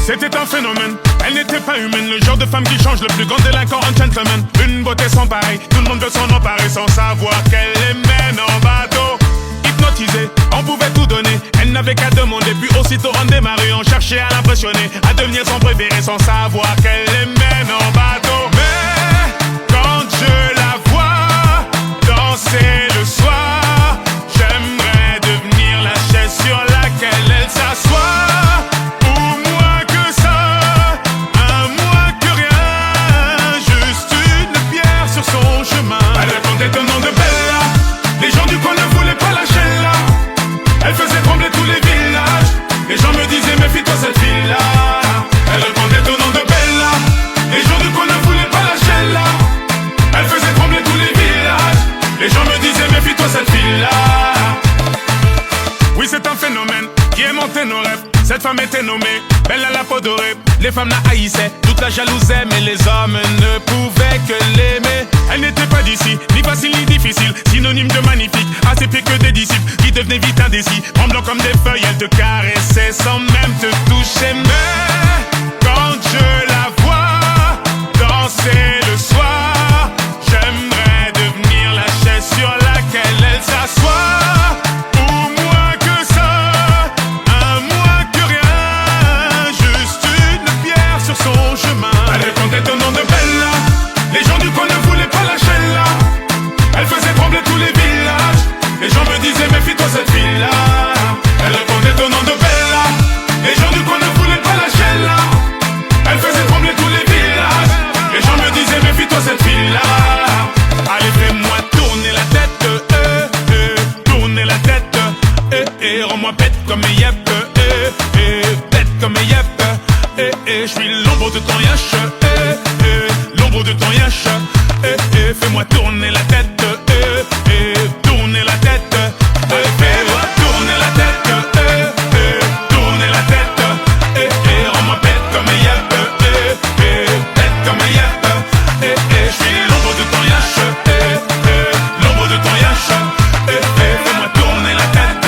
C'était un phénomène, elle n'était pas humaine. Le genre de femme qui change le plus grand délinquant en gentleman. Une beauté sans pareil, tout le monde veut s'en emparer sans savoir qu'elle les mène en bateau. Hypnotisée, on pouvait tout donner. Elle n'avait qu'à demander, puis aussitôt on démarrait. On cherchait à l'impressionner, à devenir son préféré sans savoir qu'elle les mène en bateau. Mais quand je la vois danser le soir, j'aimerais devenir la chaise sur laquelle elle s'assoit. Cette fille-là, elle répondait au nom de Bella. Les gens du coin ne voulaient pas lâcher là. Elle faisait trembler tous les villages. Les gens me disaient méfie-toi cette fille-là. Oui, c'est un phénomène qui aimantait nos rêves. Cette femme était nommée Bella la peau dorée. Les femmes la haïssaient, toute la jalousaient, mais les hommes ne pouvaient que l'aimer. Elle n'était pas d'ici, ni facile ni difficile, synonyme de magnifique, assez pire que des disciples qui devenaient vite indécis. Tremblant comme des feuilles, elle te caressait sans même te toucher. Mais quand je la vois danser le soir, j'aimerais devenir la chaise sur laquelle elle s'assoit. Son chemin. Elle répondait au nom de Bella. Les gens du coin ne voulaient pas lâcher là. Elle faisait trembler tous les villages. Les gens me disaient méfie-toi cette fille-là. Elle répondait au nom de Bella. Les gens du coin ne voulaient pas lâcher là. Elle faisait trembler tous les villages. Les gens me disaient méfie-toi cette fille-là. Allez fais-moi tourner la tête, tourner la tête, rends-moi bête comme yep, bête comme yep. Je suis l'ombre de ton yash, l'ombre de ton yash, fais-moi tourner la tête, tourner la tête, fais-moi tourner la tête, tourner la tête, rends-moi bête comme yep, bête comme yep, je suis l'ombre de ton yash, l'ombre de ton yash, fais-moi tourner la tête,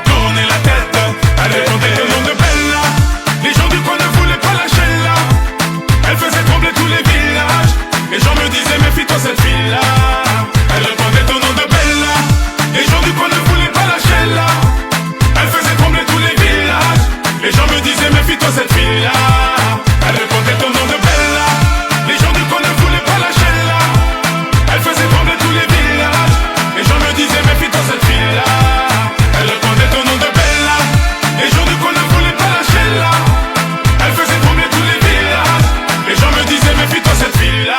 tourner la tête, allez, on est au nom de Bella. Les gens du coin ne voulaient pas lâcher là. Elle faisait trembler tous les villages. Les gens me disaient méfie-toi cette fille-là. Elle répondait au nom de Bella. Les gens du coin ne voulaient pas lâcher là. Elle faisait trembler tous les villages. Les gens me disaient méfie-toi cette fille-là. Elle répondait au nom de Bella. Les gens du coin ne voulaient pas lâcher là. Elle faisait trembler tous les villages. Les gens me disaient méfie-toi cette fille-là. Elle répondait au nom de Bella. Les gens du coin ne voulaient pas lâcher là. Elle faisait trembler tous les villages. Les gens me disaient méfie-toi cette fille-là.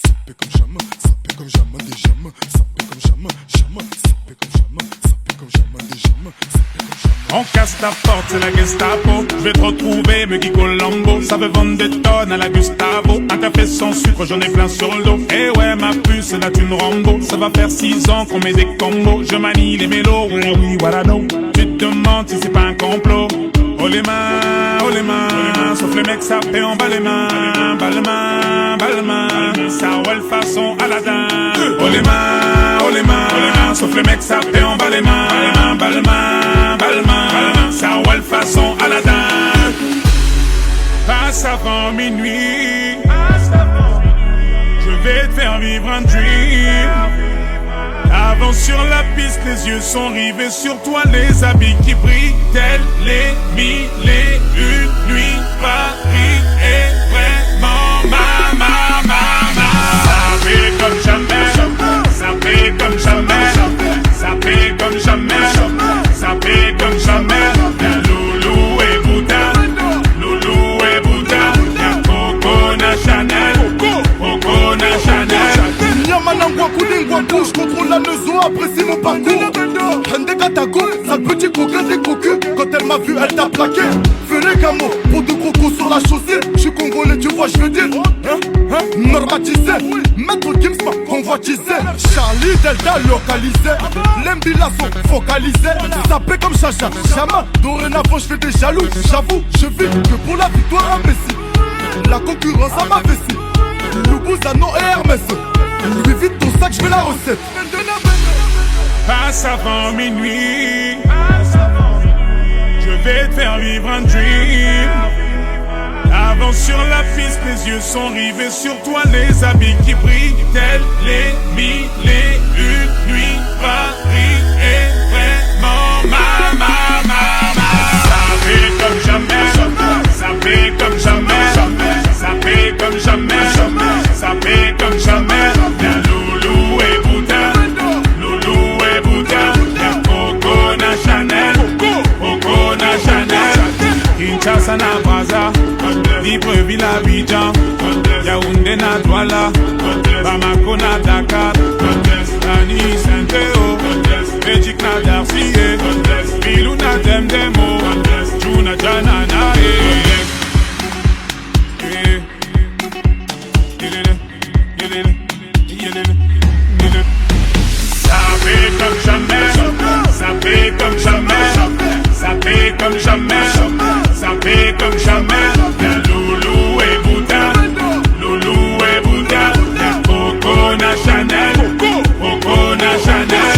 Ça paie comme jamais, ça paie comme jamais des jamais, ça paie comme jamais, jamais, ça paie comme jamais, ça paie comme jamais des jamais, ça paie comme jamais. On casse ta porte, c'est la Gestapo. Je vais te retrouver, me Guy Colombo. Ça veut vendre des tonnes à la Gustavo. Un café sans sucre, j'en ai plein sur le dos. Eh ouais, ma puce, c'est la thune Rambo. Ça va faire 6 ans qu'on met des combos. Je manie les mélos, oui, voilà, no. Tu te demandes si c'est pas un complot. Oh les mains, sauf les mecs, ça fait en bas les mains. Bas les mains, ça roule façon Aladdin. Oh les mains, sauf les mecs, ça fait en bas les mains. Bas les mains, ça roule façon Aladdin. Passe avant minuit, je vais te faire vivre un dream. Avance sur la piste, les yeux sont rivés sur toi, les habits qui brillent, tels les mille et une nuits. Paris est vraiment ma. Ça fait comme jamais, ça fait comme jamais, ça fait comme jamais, ça fait comme jamais. Y'a Loulou et Bouddha, Loulou et Bouddha, y'a Coco na Chanel, Coco na Chanel. Yamanangwa Koulingwa Kou, je contrôle la maison, apprécie mon parcours. Hende Katako, sale petit coquin des cocus. Quand elle m'a vu, elle t'a plaqué. Ferai Gamo, pour de crocos sur la chaussée. Je suis congolais, tu vois, je veux dire. Normatisé, maître Gims m'a convoitisé. Charlie Delta localisé. L'Embila sont focalisés. Ça paie comme Chacha, jamais. Dorénavant, je fais des jaloux. J'avoue, je vis que pour la victoire imbécile. La concurrence à ma vessie. Loubou, Zano et Hermès. Lui vite ton sac, je veux la recette. passe avant minuit. Je vais te faire vivre un dream. Avance sur la piste, les yeux sont rivés sur toi, les habits qui brillent, tels les mille et une nuits. Paris est vraiment ma. Ça fait comme jamais, ça fait comme jamais, ça fait comme jamais, ça fait comme jamais. Bien Loulou et Bouddha, Loulou et Bouddha, bien Coco na Chanel, Coco na Chanel. Kinshasa na Brazza, Libreville à Abidjan, Yaoundé na Douala, Bamako na Dakar, Nani Saint-Théo, Belgique na Darcy, Bilou na Demdemo, Juna Janana. Ça fait comme jamais, ça fait comme jamais, ça fait comme jamais, ça fait comme jamais. Bien Loulou et Bouddha, Loulou et Bouddha, bien Coco na Chanel, Coco na Chanel.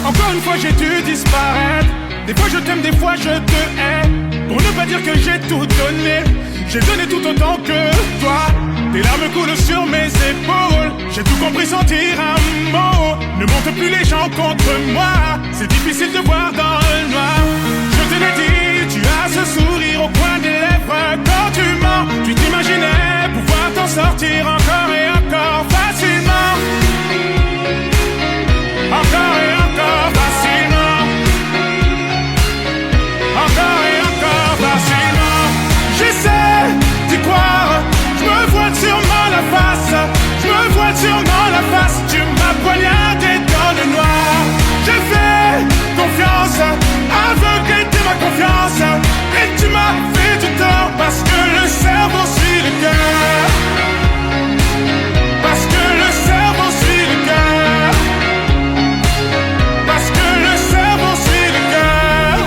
Encore une fois j'ai dû disparaître. Des fois je t'aime, des fois je te hais. Pour ne pas dire que j'ai tout donné, j'ai donné tout autant que toi. Tes larmes coulent sur mes épaules. J'ai tout compris sans dire un mot. Ne monte plus les gens contre moi. C'est difficile de voir dans le noir. Je te l'ai dit, tu as ce sourire au coin des lèvres. Quand tu mens, tu t'imaginais pouvoir t'en sortir encore et encore facilement. Encore et encore facilement. Encore et encore facilement. J'essaie d'y croire. Je me vois sûrement la face. Je me vois sûrement la face. Tu m'as poignardé dans le noir. J'ai fait confiance. Aveuglé de ma confiance. Et tu m'as fait du tort. Parce que le cerveau suit le cœur. Parce que le cerveau suit le cœur. Parce que le cerveau suit le cœur.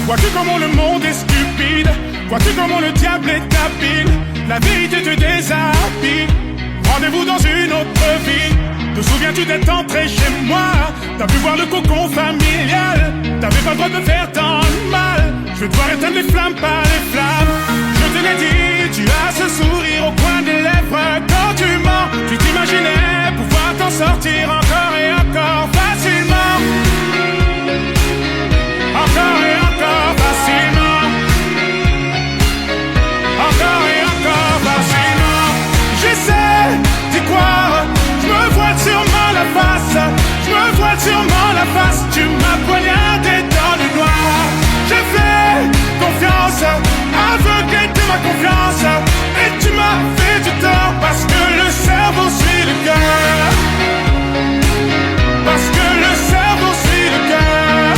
Vois-tu comment le monde est stupide? Vois-tu comment le diable est habile? La vérité te déshabille. Rendez-vous dans une autre vie. Te souviens-tu d'être entré chez moi? T'as pu voir le cocon familial. T'avais pas le droit de me faire tant de mal. Je vais devoir éteindre les flammes par les flammes. Je te l'ai dit, tu as ce sourire au coin des lèvres. Quand tu mens, tu t'imaginais pouvoir t'en sortir encore et encore facilement. Encore et encore facilement. Encore et encore facilement. J'essaie d'y croire. Je me vois sûrement la face. Je me vois sûrement la face. Tu m'as poignardé dans le noir. J'ai fait confiance. Aveuglé de ma confiance. Et tu m'as fait du tort. Parce que le cerveau suit le cœur. Parce que le cerveau suit le cœur.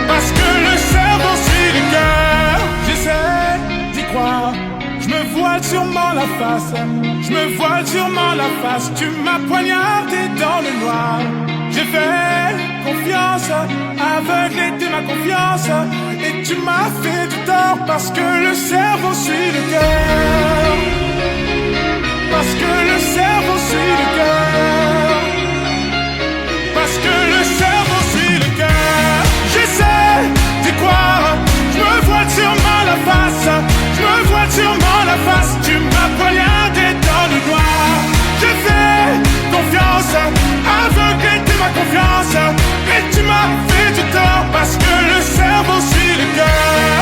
Parce que le cerveau suit le cœur. J'essaie d'y croire. Je me voile sûrement la face. Je me voile sûrement la face. Tu m'as poignardé dans le noir. J'ai fait confiance. Aveuglé de ma confiance. Et tu m'as fait du tort. Parce que le cerveau suit le cœur. Parce que le cerveau suit le cœur. Parce que le cerveau suit le cœur. J'essaie d'y croire. Je me vois sûrement la face. Je me vois sûrement la face. Tu m'as poignardé dans le noir. J'ai fait confiance. Aveuglé de ma confiance. Et tu m'as fait du tort. Parce que le cerveau suit le cœur.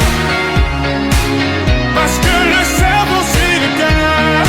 Parce que le cerveau suit le cœur.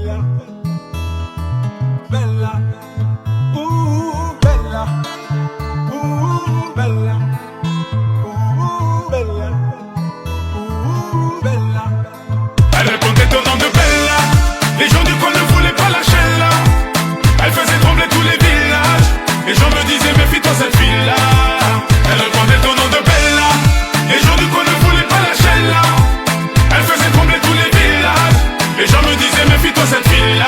bella, bella, bella, bella, bella, bella. Elle répondait au nom de Bella. Les gens du coin ne voulaient pas lâcher là. Elle faisait trembler tous les villages. Les gens me disaient méfie-toi cette fille-là. Elle répondait au nom de Bella. Les gens du coin ne voulaient pas lâcher là. Elle faisait trembler tous les villages. Les gens me disaient méfie-toi cette fille-là.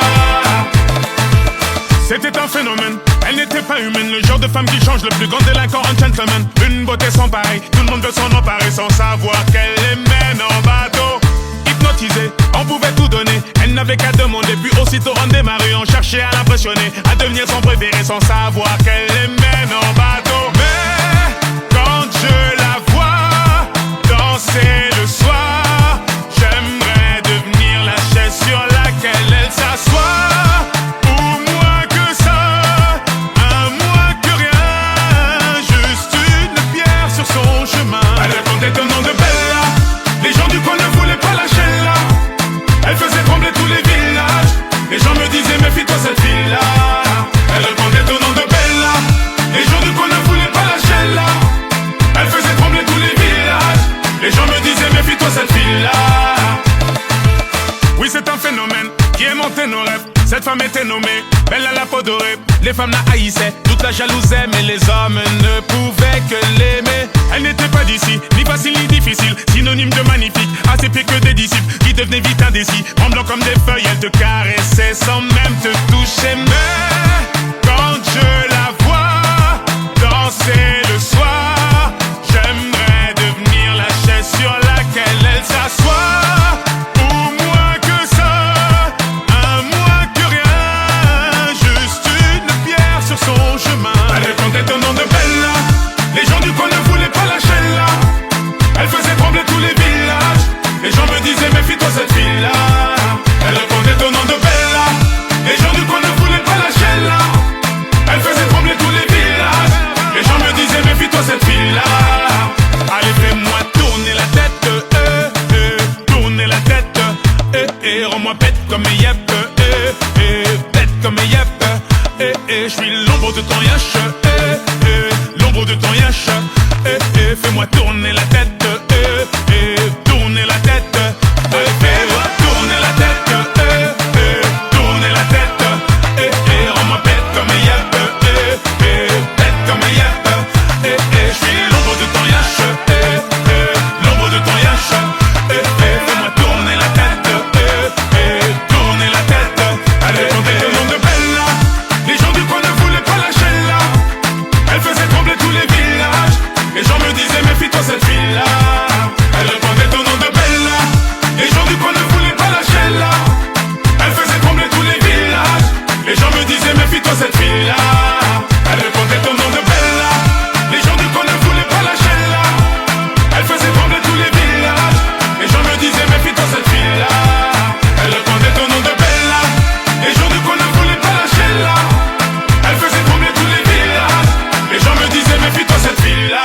C'était un phénomène, elle n'était pas humaine. Le genre de femme qui change le plus grand délinquant en gentleman. Une beauté sans pareil, tout le monde veut s'en emparer sans savoir qu'elle les mène en bateau. Hypnotisée, on pouvait tout donner. Elle n'avait qu'à demander, puis aussitôt on démarrait. On cherchait à l'impressionner, à devenir son préféré sans savoir qu'elle les mène en bateau. Mais quand je la vois danser le soir, j'aimerais devenir la chaise sur laquelle elle s'assoit. Elle répondait au nom de Bella. Les gens du coin ne voulaient pas lâcher là. Elle faisait trembler tous les villages. Les gens me disaient méfie-toi cette fille-là. Elle répondait au nom de Bella. Les gens du coin ne voulaient pas lâcher là. Elle faisait trembler tous les villages. Les gens me disaient méfie-toi cette fille-là. Oui, c'est un phénomène qui aimantait nos rêves. Cette femme était nommée Bella la peau dorée. Les femmes la haïssaient, toute la jalousaient, mais les hommes ne pouvaient que l'aimer. Elle n'était pas d'ici, ni facile ni difficile, synonyme de magnifique, à ses pieds que des disciples qui devenaient vite indécis. Tremblant comme des feuilles, elle te caressait sans même te toucher. Mais quand je la vois danser le soir, j'aimerais devenir la chaise sur laquelle elle s'assoit. Son chemin. Elle répondait au nom de Bella. Les gens du coin ne voulaient pas lâcher là. Elle faisait trembler tous les villages. Les gens me disaient méfie-toi cette fille-là. Elle répondait au nom de Bella. Les gens du coin ne voulaient pas lâcher là. Elle faisait trembler tous les villages. Les gens me disaient méfie-toi cette fille-là. Allez fais-moi tourner la tête, tourner la tête, rends-moi bête comme yep, bête comme yep. Je suis l'ombre de ton yash, l'ombre de ton yash. Fais-moi tourner la tête, tourner la tête. Fais-moi tourner la tête, tourner la tête. Rends-moi bête comme yep, bête comme yep. Je suis l'ombre de ton yash, l'ombre de ton yash. Fais-moi tourner la tête, tourner la tête. Allez, comptez le nom de Bella. Les gens du coin ne voulaient pas lâcher là. Elle faisait trembler tous les villages. Les gens me disaient méfie-toi cette fille-là. Elle répondait au nom de Bella. Les gens du coin ne voulaient pas lâcher là. Elle faisait trembler tous les villages. Les gens me disaient méfie-toi cette fille-là. Elle répondait au nom de Bella. Les gens du coin ne voulaient pas lâcher là. Elle faisait trembler tous les villages. Les gens me disaient méfie-toi cette fille-là. Elle répondait au nom de Bella. Les gens du coin ne voulaient pas lâcher là. Elle faisait trembler tous les villages. Les gens me disaient méfie-toi cette fille-là.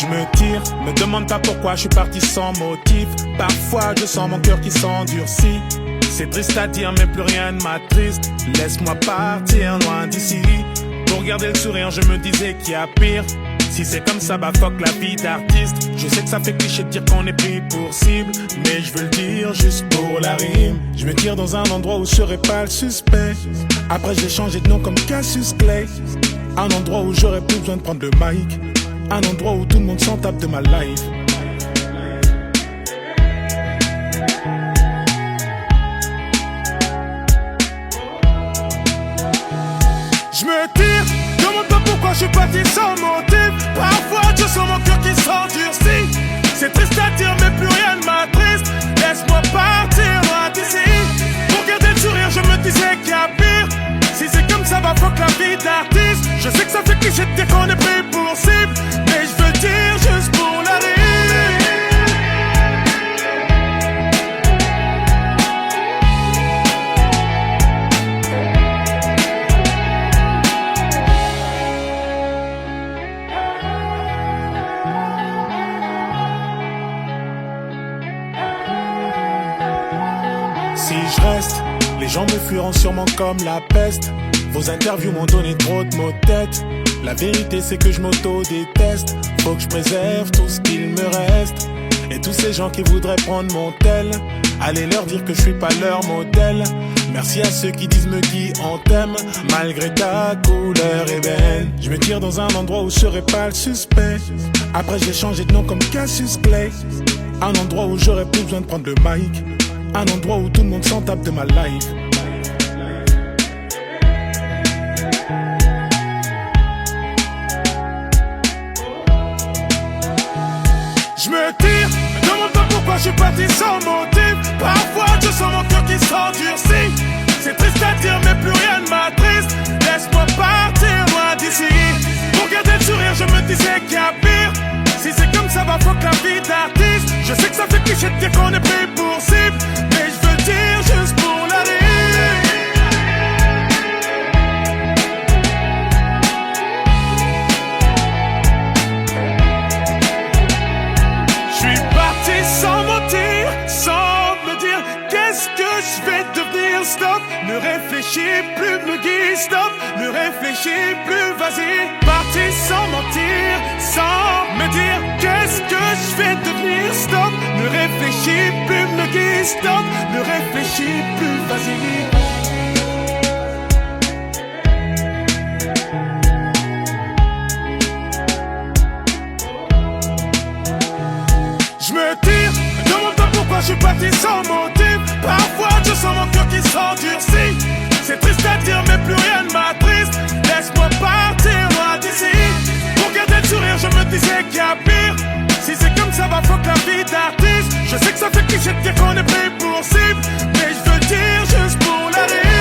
Je me tire, me demande pas pourquoi je suis parti sans motif. Parfois je sens mon cœur qui s'endurcit. C'est triste à dire mais plus rien ne m'attriste. Laisse-moi partir loin d'ici. Pour garder le sourire je me disais qu'il y a pire. Si c'est comme ça bah fuck la vie d'artiste. Je sais que ça fait cliché de dire qu'on est pris pour cible, mais je veux le dire juste pour la rime. Je me tire dans un endroit où je serai pas le suspect. Après j'ai changé de nom comme Cassius Clay. Un endroit où j'aurais plus besoin de prendre le mic. Un endroit où tout le monde s'en tape de ma life. Je me tire, demande pas pourquoi je suis parti sans motif. Parfois je sens mon cœur qui s'endurcit. C'est triste à dire mais plus rien ne m'attriste. Laisse-moi partir loin d'ici. Pour garder le sourire je me disais qu'il y a pire. Si c'est comme ça va fuck la vie d'artiste. Je sais que ça fait cliché de dire qu'on est pris pour Si je reste, les gens me fuiront sûrement comme la peste. Vos interviews m'ont donné trop de maux de tête. La vérité c'est que je m'auto-déteste. Faut que je préserve tout ce qu'il me reste. Et tous ces gens qui voudraient prendre mon tel, allez leur dire que je suis pas leur modèle. Merci à ceux qui disent me qui on t'aime, malgré ta couleur ébène. Je me tire dans un endroit où je serai pas le suspect. Après j'ai changé de nom comme Cassius Clay. Un endroit où j'aurais plus besoin de prendre le mic. Un endroit où tout le monde s'en tape de ma life. Je me tire, me demande pas pourquoi je suis parti sans motif. Parfois je sens mon cœur qui s'endurcit. C'est triste à dire mais plus rien ne m'attriste. Laisse-moi partir loin d'ici. Pour garder le sourire je me disais qu'il y a pire. Si c'est comme ça va fuck la vie d'artiste. Je sais que ça fait cliché de dire qu'on est pris pour cible, mais je veux le dire juste pour la rire. J'suis parti sans mentir, sans me dire qu'est-ce que je vais devenir. Stop, ne réfléchis plus, me guide. Stop, ne réfléchis plus, vas-y. Parti sans mentir, sans me dire qu'est-ce que je vais devenir. Stop, ne réfléchis plus, me guide. Stop, ne réfléchis plus, vas-y. Je me tire, me demande pas pourquoi je suis parti sans motif. Parfois je sens mon cœur qui s'endurcit. C'est triste à dire mais plus rien ne m'attriste. Laisse-moi partir loin d'ici. Pour garder le sourire je me disais qu'il y a pire. Si c'est comme ça va fuck la vie d'artiste. Je sais que ça fait cliché de dire qu'on est pris pour cible, mais je veux le dire juste pour la rire.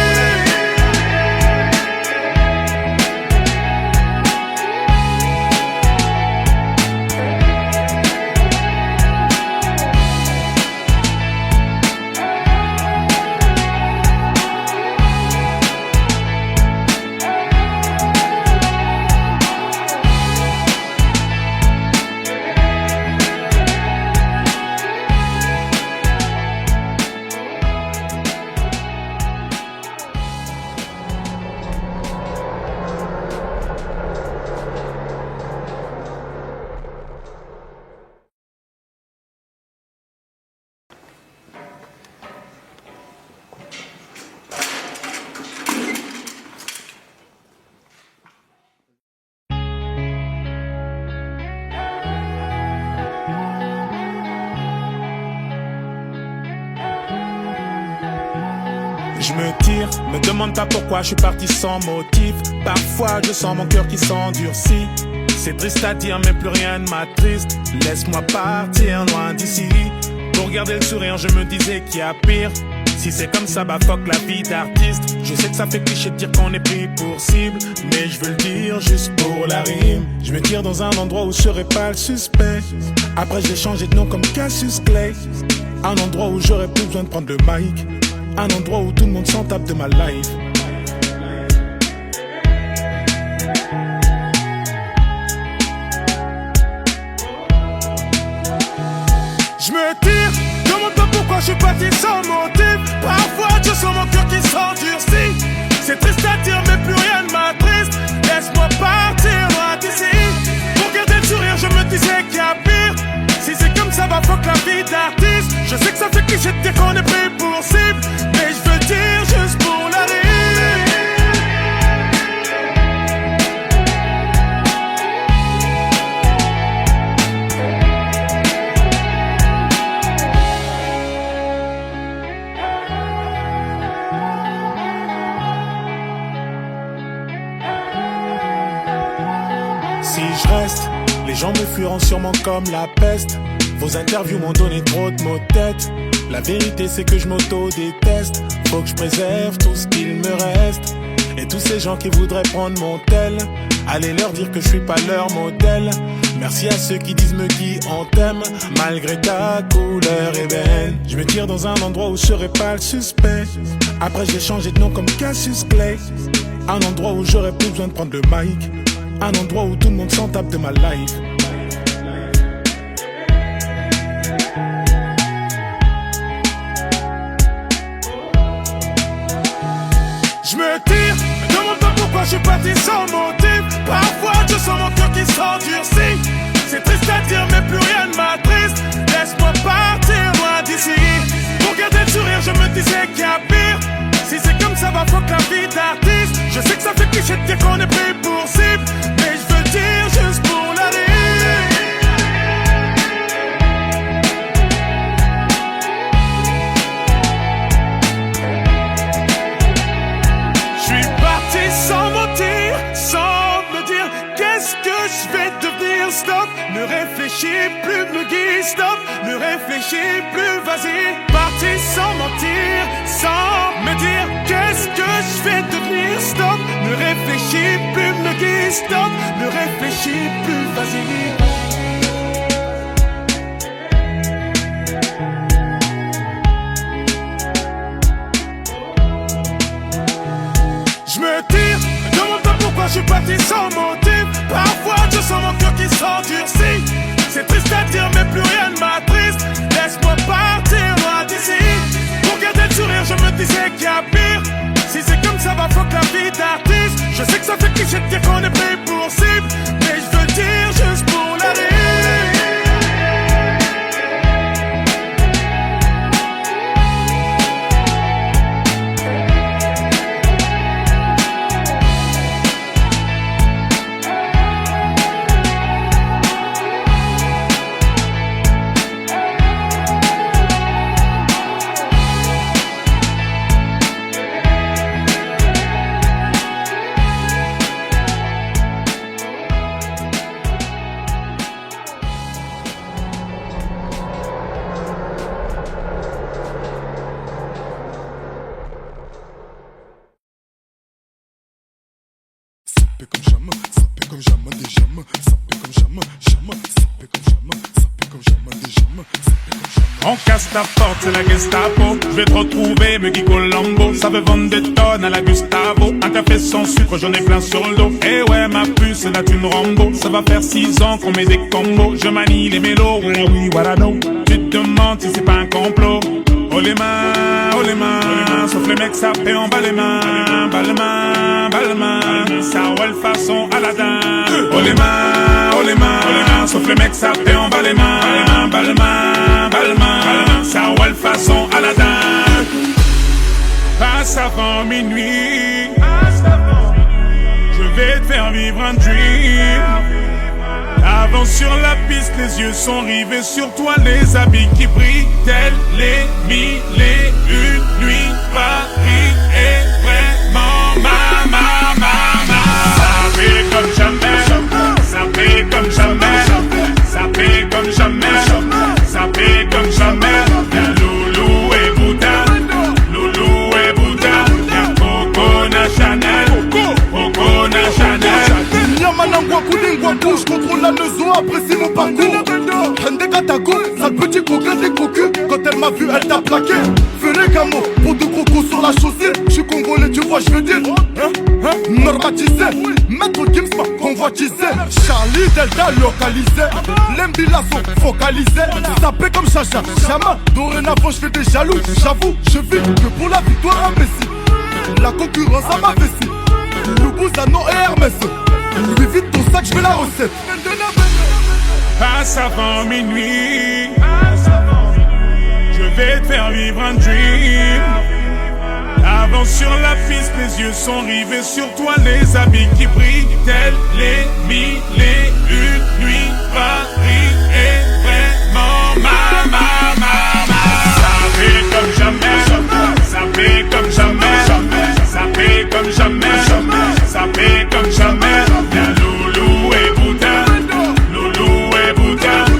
Je me tire, me demande pas pourquoi je suis parti sans motif. Parfois je sens mon cœur qui s'endurcit. C'est triste à dire mais plus rien ne m'attriste. Laisse-moi partir loin d'ici. Pour garder le sourire je me disais qu'il y a pire. Si c'est comme ça bah fuck la vie d'artiste. Je sais que ça fait cliché de dire qu'on est pris pour cible, mais je veux le dire juste pour la rime. Je me tire dans un endroit où je serai pas le suspect. Après j'ai changé de nom comme Cassius Clay. Un endroit où j'aurais plus besoin de prendre le mic. Un endroit où tout le monde s'en tape de ma life. Je me tire, demande pas pourquoi je suis parti sans motif. Parfois je sens mon cœur qui s'endurcit. C'est triste à dire mais plus rien ne m'attriste. Laisse-moi partir loin d'ici. Pour garder le sourire je me disais qu'il y a pire. Si c'est comme ça va fuck la vie d'artiste. Je sais que ça fait cliché de dire qu'on est pris pour cible, mais je veux le dire juste pour la rire. Si je reste, les gens me fuiront sûrement comme la peste. Vos interviews m'ont donné trop de maux de tête. La vérité c'est que je m'auto-déteste. Faut que je préserve tout ce qu'il me reste. Et tous ces gens qui voudraient prendre mon tel, allez leur dire que je suis pas leur modèle. Merci à ceux qui disent me qui on t'aime, malgré ta couleur ébène. Je me tire dans un endroit où je serai pas le suspect. Après j'ai changé de nom comme Cassius Clay. Un endroit où j'aurais plus besoin de prendre le mic. Un endroit où tout le monde s'en tape de ma life. me tire, me demande pas pourquoi je suis parti sans motif. Parfois je sens mon cœur qui s'endurcit. C'est triste à dire mais plus rien ne m'attriste. Laisse-moi partir loin d'ici. Pour garder le sourire je me disais qu'il y a pire. Si c'est comme ça va fuck la vie d'artiste. Je sais que ça fait cliché de dire qu'on est pris pour cible, mais je veux le dire juste pour la rire. Sans mentir, sans me dire qu'est-ce que je vais devenir. Stop, ne réfléchis plus, me guide. Stop, ne réfléchis plus, vas-y. Parti sans mentir, sans me dire qu'est-ce que je vais devenir. Stop, ne réfléchis plus, me guide. Stop, ne réfléchis plus, vas-y. Je me tire, me demande pas pourquoi je suis parti sans motif. Parfois je sens mon cœur qui s'endurcit. C'est triste à dire mais plus rien ne m'attriste. Laisse-moi partir loin d'ici. Pour garder le sourire je me disais qu'il y a pire. Si c'est comme ça va fuck la vie d'artiste. Je sais que ça fait cliché de dire qu'on est pris pour cible, mais je veux le dire juste pour la rire. On casse ta porte, c'est la Gestapo. Je vais te retrouver, me Guy Colombo. Ça veut vendre des tonnes à la Gustavo. Un café sans sucre, j'en ai plein sur le dos. Eh ouais, ma puce, c'est la thune Rambo. Ça va faire 6 ans qu'on met des combos. Je manie les mélos, oui, voilà, non. Tu te demandes si c'est pas un complot. Oh les mains, sauf les mecs, ça fait en bas les mains. Bas les mains, ça roule façon Aladdin. Oh les mains, sauf les mecs, ça fait en bas les mains. Bas les mains, ça roule façon Aladdin. Passe avant minuit, je vais te faire vivre un dream. Avance sur la piste, les yeux sont rivés sur toi, les habits qui brillent, tels les mille et une nuits. Paris est vraiment ma. Ça fait comme jamais, ça fait comme jamais, ça fait comme jamais, ça fait comme jamais. Y'a Loulou et Bouddha, y'a Coco Chanel, Yamanangwa Koulingwa Bouche, contrôle la leçon, apprécie mon parcours. Hende Katago, sale petit coquin des cocus. Quand elle m'a vu, elle t'a plaqué. Ferré Gamo, pour de crocos sur la chaussée. J'suis congolais, tu vois, j'veux dire. Normatisé, maître Gims m'a convoitisé. Charlie Delta localisé. L'Embila sont focalisés. Sapé comme Chacha, Chama. Dorénavant, j'fais des jaloux. J'avoue, je vis que pour la victoire imbécile. La concurrence à ma vessie. Loubouzanon et Hermès. Lui vite ton sac, j'fais la recette. Passe avant minuit, je vais te faire vivre un dream. Avance sur la piste, les yeux sont rivés sur toi, les habits qui brillent, tels les mille et une nuits. Paris est vraiment ma. Ça fait comme jamais, ça fait comme jamais, ça fait comme jamais, ça fait comme jamais. Y'a Loulou et Bouddha,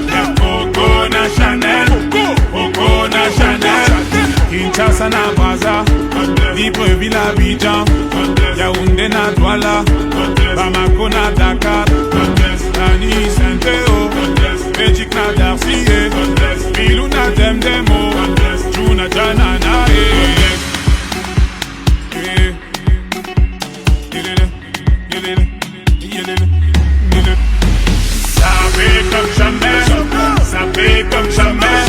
y'a Coco Chanel, Kinshasa na Braza, Libreville à Abidjan, Yaoundé na Douala, Bamako na Dakar, Dani Saint-Théo, Belgique na Darcy, Bilou na Demdemo, Juna Janana. Ça fait comme jamais, ça fait comme jamais,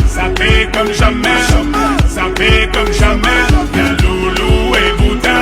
ça fait comme jamais, ça fait comme jamais. Y'a Loulou et Bouddha,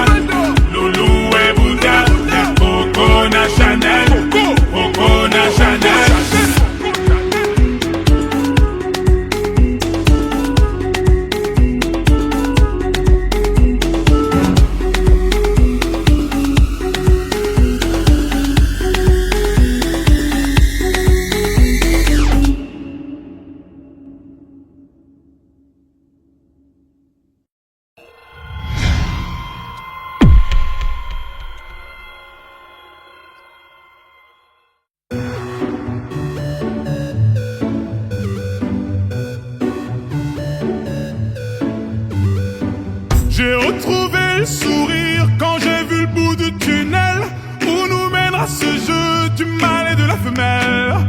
J'ai retrouvé le sourire quand j'ai vu le bout du tunnel où nous mènera ce jeu du mal et de la femelle.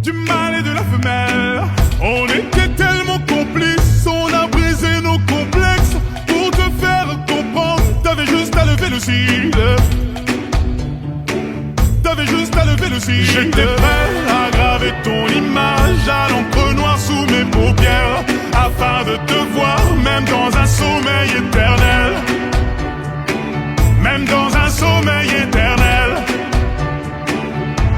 Du mal et de la femelle. On était tellement complices, on a brisé nos complexes. Pour te faire comprendre, t'avais juste à lever le cil. T'avais juste à lever le cil. J'étais prêt à graver ton image à l'encre noire sous mes paupières, afin de te voir même dans un sommeil éternel. Même dans un sommeil éternel.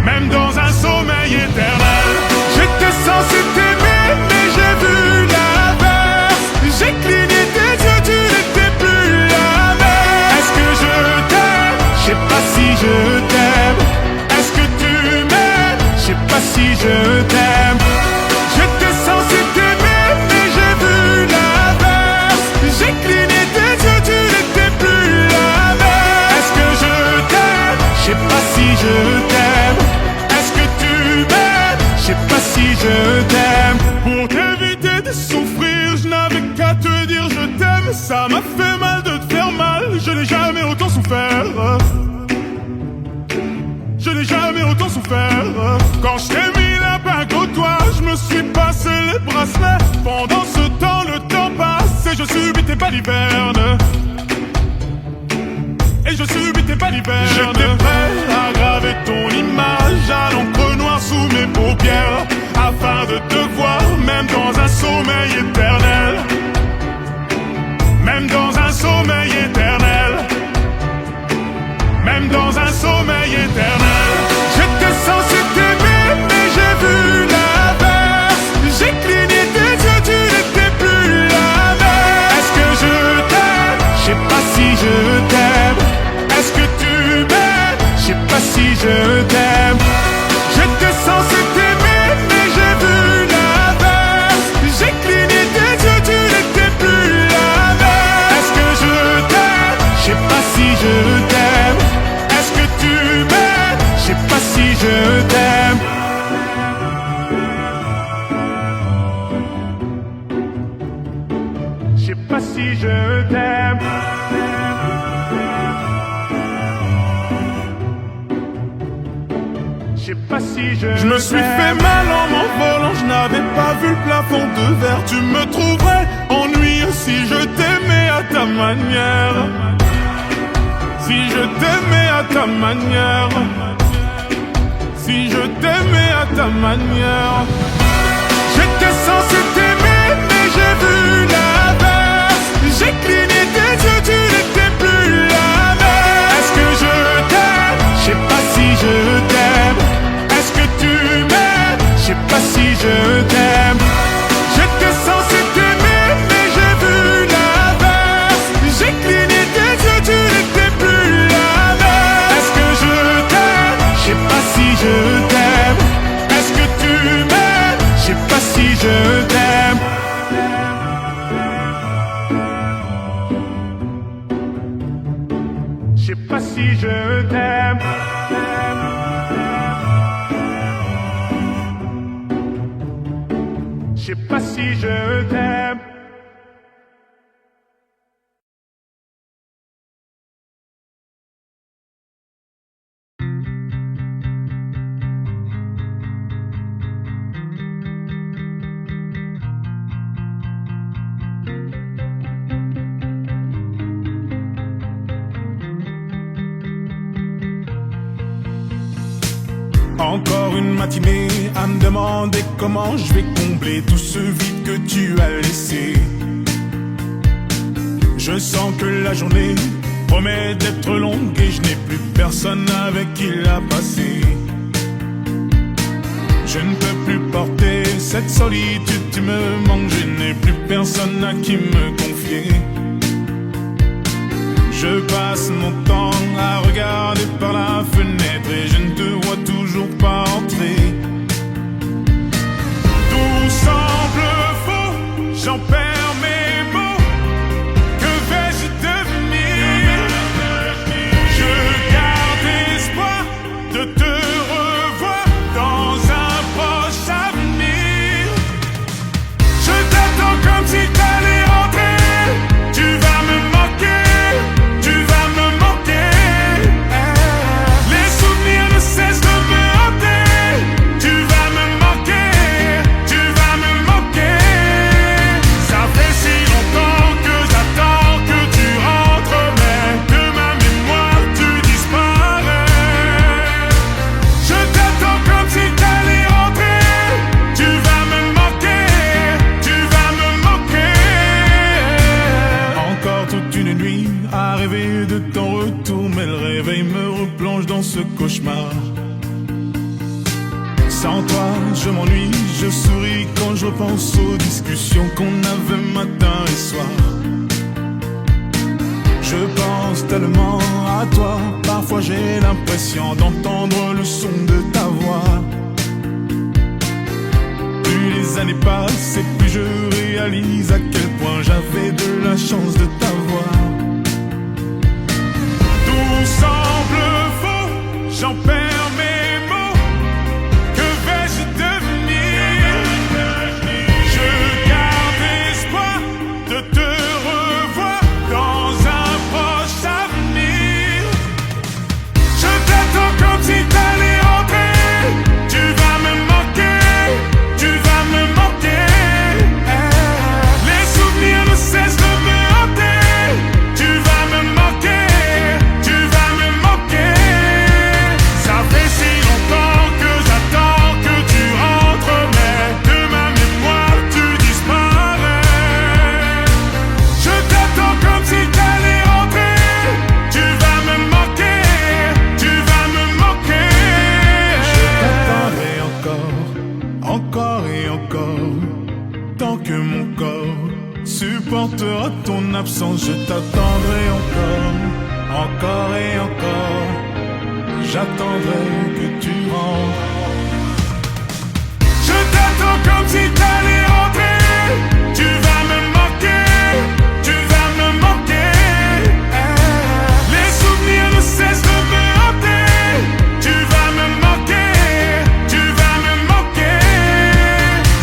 Même dans un sommeil éternel. J'étais censé t'aimer mais j'ai vu l'inverse. J'ai cligné tes yeux, tu n'étais plus la même. Est-ce que je t'aime? Je sais pas si je t'aime. Est-ce que tu m'aimes? Je sais pas si je t'aime. J'étais censé t'aimer mais j'ai vu l'inverse. J'ai cligné tes yeux, tu n'étais plus la même. Est-ce que je t'aime? Je sais pas si je t'aime. Est-ce que tu m'aimes? Je sais pas si je t'aime. Pour t'éviter de souffrir, je n'avais qu'à te dire je t'aime. Ça m'a fait mal de te faire mal, je n'ai jamais autant souffert. Je n'ai jamais autant souffert. Quand je t'ai mis la bague au doigt, je me suis passé les bracelets. Pendant ce temps, le temps passe et je subis tes balivernes. Et je subis tes balivernes. J'étais prêt à graver ton image à l'encre noire sous mes paupières, afin de te voir même dans un sommeil éternel. Même dans un sommeil éternel. Même dans un sommeil éternel. J'étais censé t'aimer mais j'ai vu l'inverse. J'ai cligné tes yeux, tu n'étais plus la même. Est-ce que je t'aime? Je sais pas si je t'aime. Est-ce que tu m'aimes? Je sais pas si je t'aime. J'étais censé t'aimer mais j'ai vu l'inverse. J'ai cligné tes yeux, tu n'étais plus la même. Est-ce que je t'aime? Je sais pas si je t'aime. Est-ce que tu m'aimes? Je sais pas si je t'aime. Je sais pas si je t'aime. Je sais pas si je me suis fait mal en m'envolant, je n'avais pas vu le plafond de verre. Tu me trouverais ennuyeux si je t'aimais à ta manière. Si je t'aimais à ta manière. Si je t'aimais à ta manière. J'étais censé t'aimer mais j'ai vu l'inverse. J'ai cligné tes yeux, tu n'étais plus la même. Est-ce que je t'aime? Je sais pas si je t'aime. Est-ce que tu m'aimes? Je sais pas si je t'aime. J'étais censé t'aimer mais j'ai vu l'inverse. J'ai cligné tes yeux, tu n'étais plus la même. Est-ce que je t'aime? Je sais pas si je t'aime. Est-ce que tu m'aimes? Je sais pas si je t'aime. Je sais pas si je t'aime. Je sais pas si je t'aime. Encore une matinée à me demander comment je vais combler tout ce vide que tu as laissé. Je sens que la journée promet d'être longue et je n'ai plus personne avec qui la passer. Je ne peux plus porter cette solitude, tu me manques, je n'ai plus personne à qui me confier. Je passe mon temps à regarder par la fenêtre et je ne te vois toujours pas entrer. Tout semble faux, j'en perds mes mots. Que vais-je devenir? Je garde espoir de te revoir dans un proche avenir. Je t'attends comme si t'allais rentrer. Sans toi, je m'ennuie, je souris quand je pense aux discussions qu'on avait matin et soir. Je pense tellement à toi, parfois j'ai l'impression d'entendre le son de ta voix. Plus les années passent et plus je réalise à quel point j'avais de la chance de t'avoir. Tout semble faux, j'en perds mes mots. Que vais-je devenir? Je garde espoir de te revoir dans un proche avenir. Je t'attends comme si t'allais rentrer. Tu vas me manquer, tu vas me manquer. Les souvenirs ne cessent de me hanter. Tu vas me manquer, tu vas me manquer. Ça fait si longtemps que j'attends que tu rentres, mais de ma mémoire tu disparais. Je t'attends comme si t'allais rentrer. Tu vas me manquer, tu vas me manquer. Je t'attendrai encore et encore. Tant que mon corps supportera ton absence, je t'attendrai encore et encore. J'attendrai que tu rentres. Je t'attends comme si t'allais rentrer. Tu vas me manquer, tu vas me manquer. Les souvenirs ne cessent de me hanter. Tu vas me manquer, tu vas me manquer.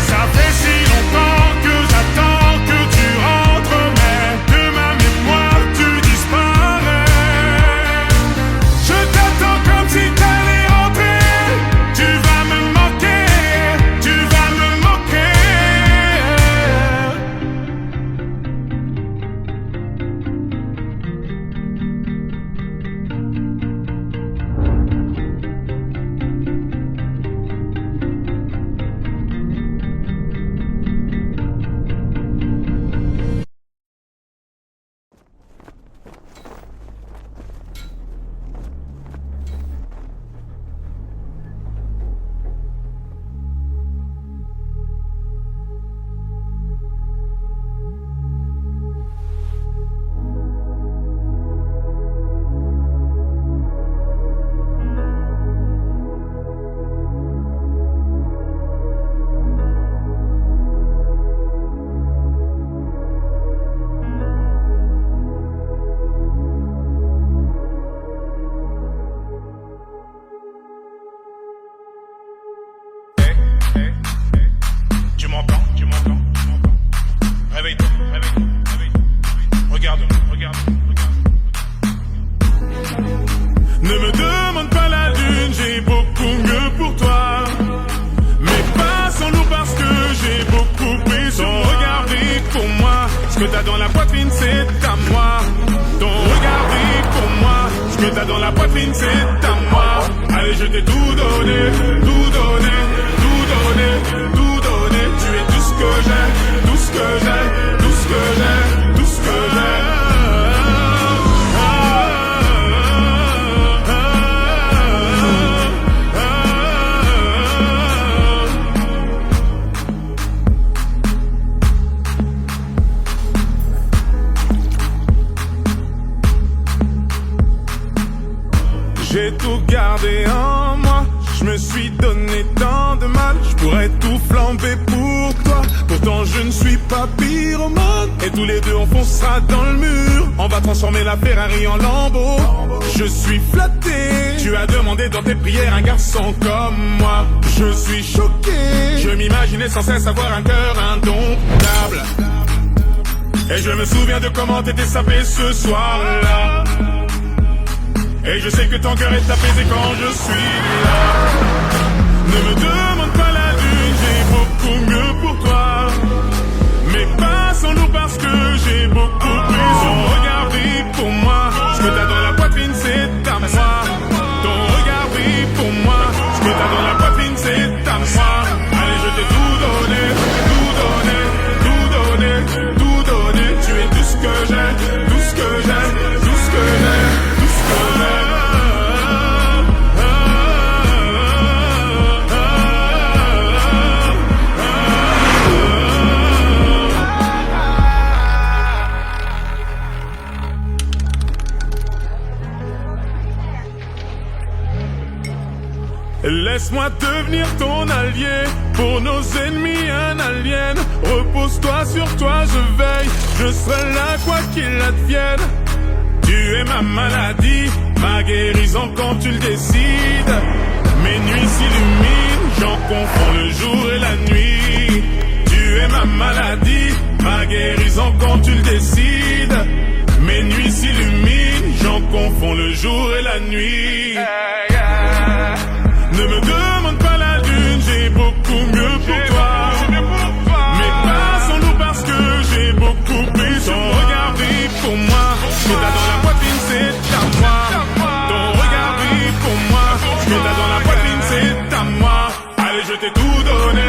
Ça fait si longtemps que j'attends que tu rentres, mais de ma mémoire tu disparais. Je t'attends comme si t'allais rentrer. Tu vas me manquer, tu vas me manquer. Tu m'entends, tu m'entends, tu m'entends. Réveille-toi, réveille-toi, réveille-toi. Regarde-moi, regarde-moi, regarde-moi. Ne me demande pas la lune, j'ai beaucoup mieux pour toi. Mais pas sans nous parce que j'ai beaucoup pris sur moi. Regard brille pour moi, ce que t'as dans la poitrine c'est à moi. Ton regard brille pour moi, ce que t'as dans la poitrine c'est à moi. Allez, je t'ai tout donné, tout donné, tout donné, tout donné. Tu es tout ce que j'ai, tout ce que j'ai, tout ce que j'ai, tout ce que j'ai. J'ai tout gardé en moi, je me suis donné tant de mal, je pourrais tout flamber pour toi. Pourtant je ne suis pas pyromane, et tous les deux on foncera dans le mur. On va transformer la Ferrari en Lambo. Je suis flatté, tu as demandé dans tes prières un garçon comme moi. Je suis choqué, je m'imaginais sans cesse avoir un cœur indomptable. Et je me souviens de comment t'étais sapé ce soir-là. Et je sais que ton cœur est apaisé quand je suis là. Ne me demande pas la lune, j'ai beaucoup mieux pour toi. Mais pas sans nous parce que j'ai beaucoup plus. Ton regard brille pour moi, ce que t'as dans la poitrine c'est à moi. Ton regard brille pour moi, ce que t'as dans la poitrine c'est à moi. Allez, je t'ai tout donné, tout donné, tout donné, tout donné. Tu es tout ce que j'ai, tout ce que j'ai, tout ce que j'ai, tout ce que j'ai. Laisse-moi devenir ton allié, pour nos ennemis un alien. Repose-toi sur toi, je veille, je serai là quoi qu'il advienne. Tu es ma maladie, ma guérison quand tu le décides. Mes nuits s'illuminent, j'en confonds le jour et la nuit. Tu es ma maladie, ma guérison quand tu le décides. Mes nuits s'illuminent, j'en confonds le jour et la nuit. Ne me demande pas la lune, j'ai beaucoup mieux pour toi. Mais passons-nous parce que j'ai beaucoup plus. Ton regard vive pour moi, je mets dans la poitrine, c'est à moi. Ton regard vive pour moi, je mets dans la poitrine, c'est à moi. Allez, je t'ai tout donné.